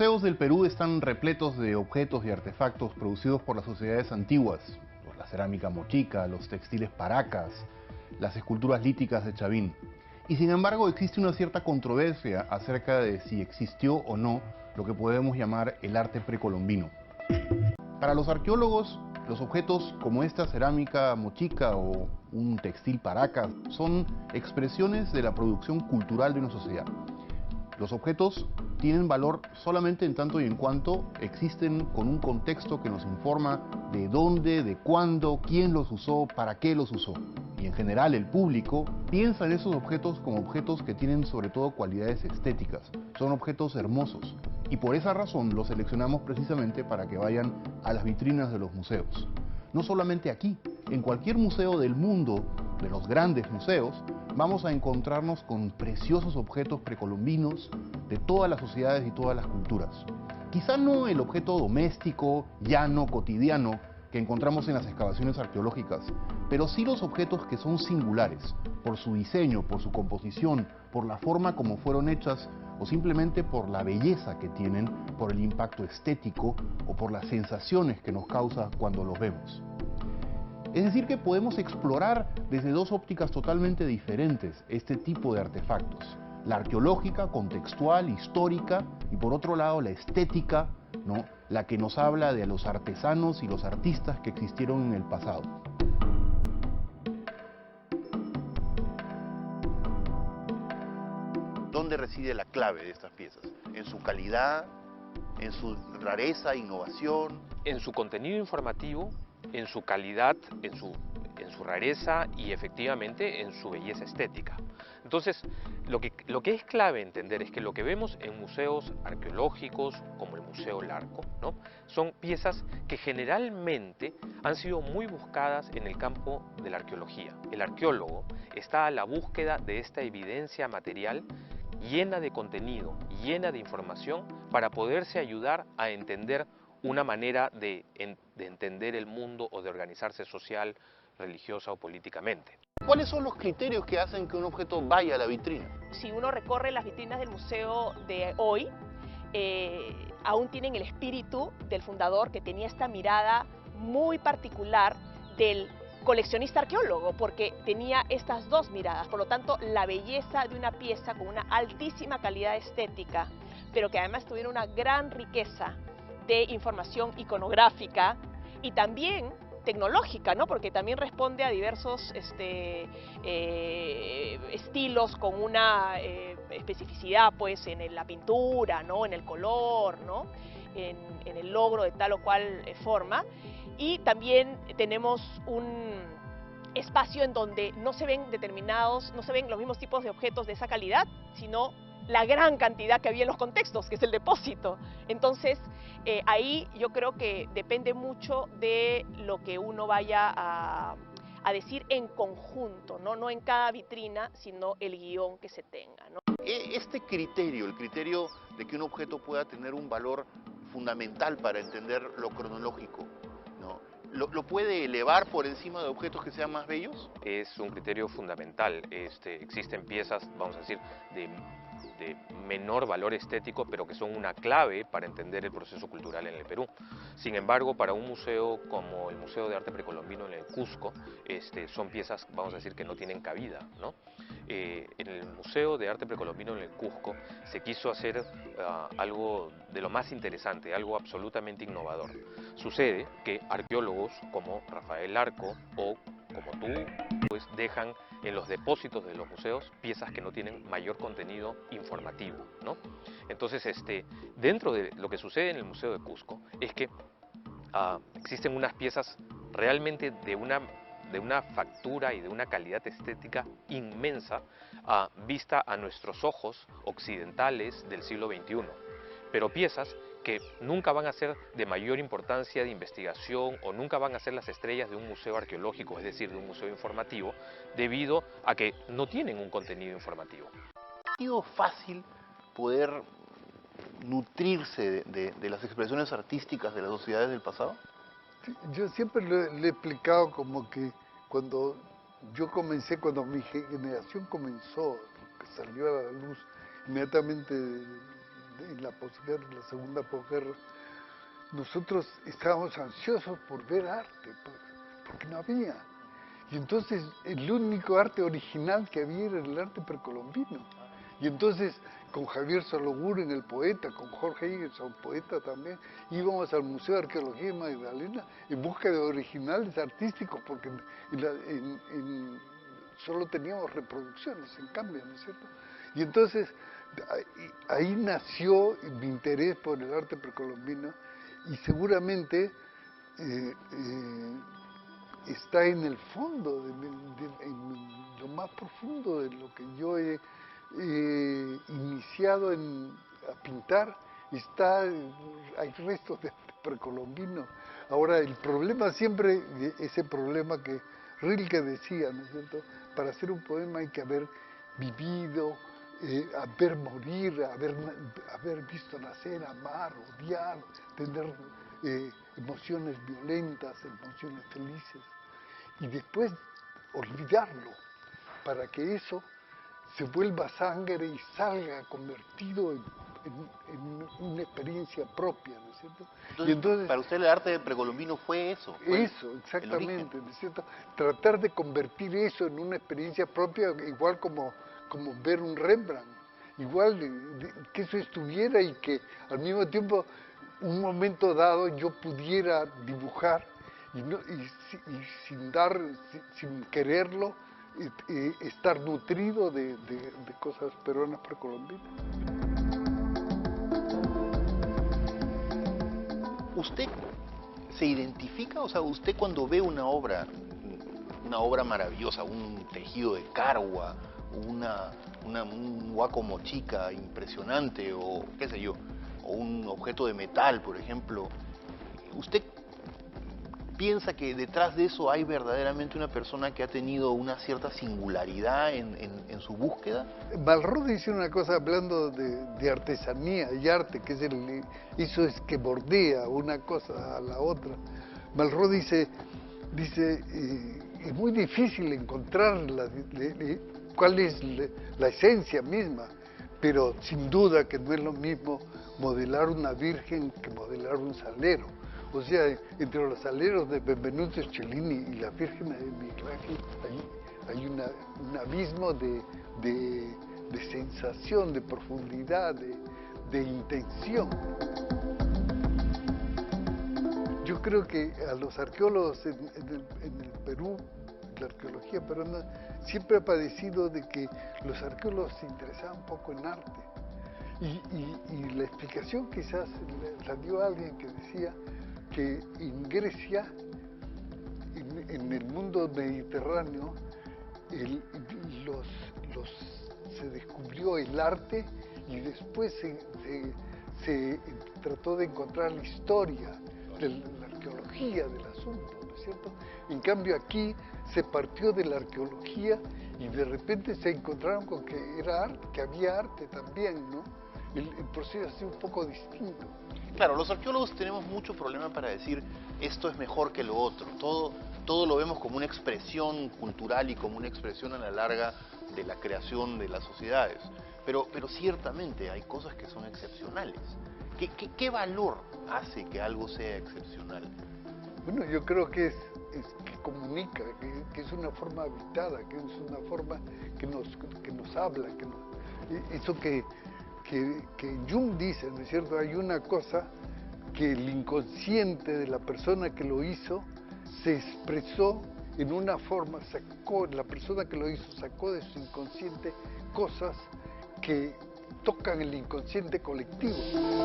museos del Perú están repletos de objetos y artefactos producidos por las sociedades antiguas, la cerámica mochica, los textiles paracas, las esculturas líticas de Chavín. Y sin embargo existe una cierta controversia acerca de si existió o no lo que podemos llamar el arte precolombino. Para los arqueólogos, los objetos como esta cerámica mochica o un textil paracas son expresiones de la producción cultural de una sociedad. Los objetos tienen valor solamente en tanto y en cuanto existen con un contexto que nos informa de dónde, de cuándo, quién los usó, para qué los usó. Y en general el público piensa en esos objetos como objetos que tienen sobre todo cualidades estéticas. Son objetos hermosos y por esa razón los seleccionamos precisamente para que vayan a las vitrinas de los museos. No solamente aquí, en cualquier museo del mundo, de los grandes museos, vamos a encontrarnos con preciosos objetos precolombinos de todas las sociedades y todas las culturas. Quizá no el objeto doméstico, llano, cotidiano que encontramos en las excavaciones arqueológicas, pero sí los objetos que son singulares, por su diseño, por su composición, por la forma como fueron hechas o simplemente por la belleza que tienen, por el impacto estético o por las sensaciones que nos causa cuando los vemos. Es decir, que podemos explorar desde dos ópticas totalmente diferentes este tipo de artefactos. La arqueológica, contextual, histórica, y por otro lado la estética, ¿no? La que nos habla de los artesanos y los artistas que existieron en el pasado. ¿Dónde reside la clave de estas piezas? ¿En su calidad? ¿En su rareza, innovación? En su contenido informativo, en su calidad, en su rareza y efectivamente en su belleza estética. Entonces, lo que es clave entender es que lo que vemos en museos arqueológicos, como el Museo Larco, ¿no? Son piezas que generalmente han sido muy buscadas en el campo de la arqueología. El arqueólogo está a la búsqueda de esta evidencia material llena de contenido, llena de información, para poderse ayudar a entender una manera de entender el mundo o de organizarse social, religiosa o políticamente. ¿Cuáles son los criterios que hacen que un objeto vaya a la vitrina? Si uno recorre las vitrinas del museo de hoy, aún tienen el espíritu del fundador, que tenía esta mirada muy particular del coleccionista arqueólogo, porque tenía estas dos miradas. Por lo tanto, la belleza de una pieza con una altísima calidad estética, pero que además tuviera una gran riqueza de información iconográfica y también tecnológica, ¿no? Porque también responde a diversos estilos con una especificidad, pues, en la pintura, ¿no? En el color, ¿no? En el logro de tal o cual forma. Y también tenemos un espacio en donde no se ven los mismos tipos de objetos de esa calidad, sino la gran cantidad que había en los contextos, que es el depósito. Entonces, ahí yo creo que depende mucho de lo que uno vaya a decir en conjunto, ¿no? No en cada vitrina, sino el guión que se tenga, ¿no? Este criterio, el criterio de que un objeto pueda tener un valor fundamental para entender lo cronológico, ¿no? ¿Lo puede elevar por encima de objetos que sean más bellos? Es un criterio fundamental. Existen piezas, vamos a decir, de menor valor estético, pero que son una clave para entender el proceso cultural en el Perú. Sin embargo, para un museo como el Museo de Arte Precolombino en el Cusco, son piezas, vamos a decir, que no tienen cabida, ¿no? En el Museo de Arte Precolombino en el Cusco se quiso hacer algo de lo más interesante, algo absolutamente innovador. Sucede que arqueólogos como Rafael Larco o como tú, pues dejan en los depósitos de los museos piezas que no tienen mayor contenido informativo, ¿no? Entonces, dentro de lo que sucede en el Museo de Cusco es que existen unas piezas realmente de una factura y de una calidad estética inmensa, vista a nuestros ojos occidentales del siglo XXI, pero piezas que nunca van a ser de mayor importancia de investigación o nunca van a ser las estrellas de un museo arqueológico, es decir, de un museo informativo, debido a que no tienen un contenido informativo. ¿Ha sido fácil poder nutrirse de las expresiones artísticas de las sociedades del pasado? Sí, yo siempre le he explicado como que cuando cuando mi generación comenzó, que salió a la luz inmediatamente en la posguerra, la segunda posguerra, nosotros estábamos ansiosos por ver arte, porque no había. Y entonces el único arte original que había era el arte precolombino. Y entonces con Javier Sologuren, el poeta, con Jorge Higginson, poeta también, íbamos al Museo de Arqueología de Magdalena en busca de originales artísticos, porque solo teníamos reproducciones, en cambio, ¿no es cierto? Y entonces ahí nació mi interés por el arte precolombino, y seguramente está en el fondo, en lo más profundo de lo que yo he iniciado a pintar. Hay restos de arte precolombino. Ahora, el problema siempre, ese problema que Rilke decía, ¿no es cierto? Para hacer un poema hay que haber vivido, ver morir, haber visto nacer, amar, odiar, tener emociones violentas, emociones felices, y después olvidarlo, para que eso se vuelva sangre y salga convertido en una experiencia propia, ¿no es cierto? Entonces, para usted el arte precolombino fue eso. Eso, exactamente, ¿no es cierto? Tratar de convertir eso en una experiencia propia, igual como ver un Rembrandt, igual que eso estuviera, y que al mismo tiempo, un momento dado, yo pudiera dibujar y sin quererlo, estar nutrido de cosas peruanas precolombinas. ¿Usted se identifica? O sea, usted cuando ve una obra maravillosa, un tejido de carwa, un huaco mochica impresionante, o qué sé yo, o un objeto de metal, por ejemplo, ¿usted piensa que detrás de eso hay verdaderamente una persona que ha tenido una cierta singularidad en su búsqueda? Malraux dice una cosa hablando de artesanía y arte, que eso es que bordea una cosa a la otra. Malraux dice es muy difícil encontrar cuál es la esencia misma, pero sin duda que no es lo mismo modelar una virgen que modelar un salero. O sea, entre los aleros de Benvenuto Cellini y la Virgen de Miguel Ángel hay un abismo de sensación, de profundidad, de intención. Yo creo que a los arqueólogos en el Perú, la arqueología peruana, siempre ha padecido de que los arqueólogos se interesaban poco en arte. Y la explicación quizás la dio alguien que decía que en Grecia, en el mundo mediterráneo, se descubrió el arte, y después se trató de encontrar la historia, la arqueología del asunto, ¿no es cierto? En cambio aquí se partió de la arqueología y de repente se encontraron con que había arte también, ¿no? El proceso ha sido un poco distinto. Claro, los arqueólogos tenemos mucho problema para decir esto es mejor que lo otro. Todo lo vemos como una expresión cultural y como una expresión a la larga de la creación de las sociedades. Pero ciertamente hay cosas que son excepcionales. ¿Qué valor hace que algo sea excepcional? Bueno, yo creo que que comunica, que es una forma habitada, que es una forma que nos habla, eso que Jung dice, ¿no es cierto? Hay una cosa que el inconsciente de la persona que lo hizo se expresó en una forma, la persona que lo hizo sacó de su inconsciente cosas que tocan el inconsciente colectivo.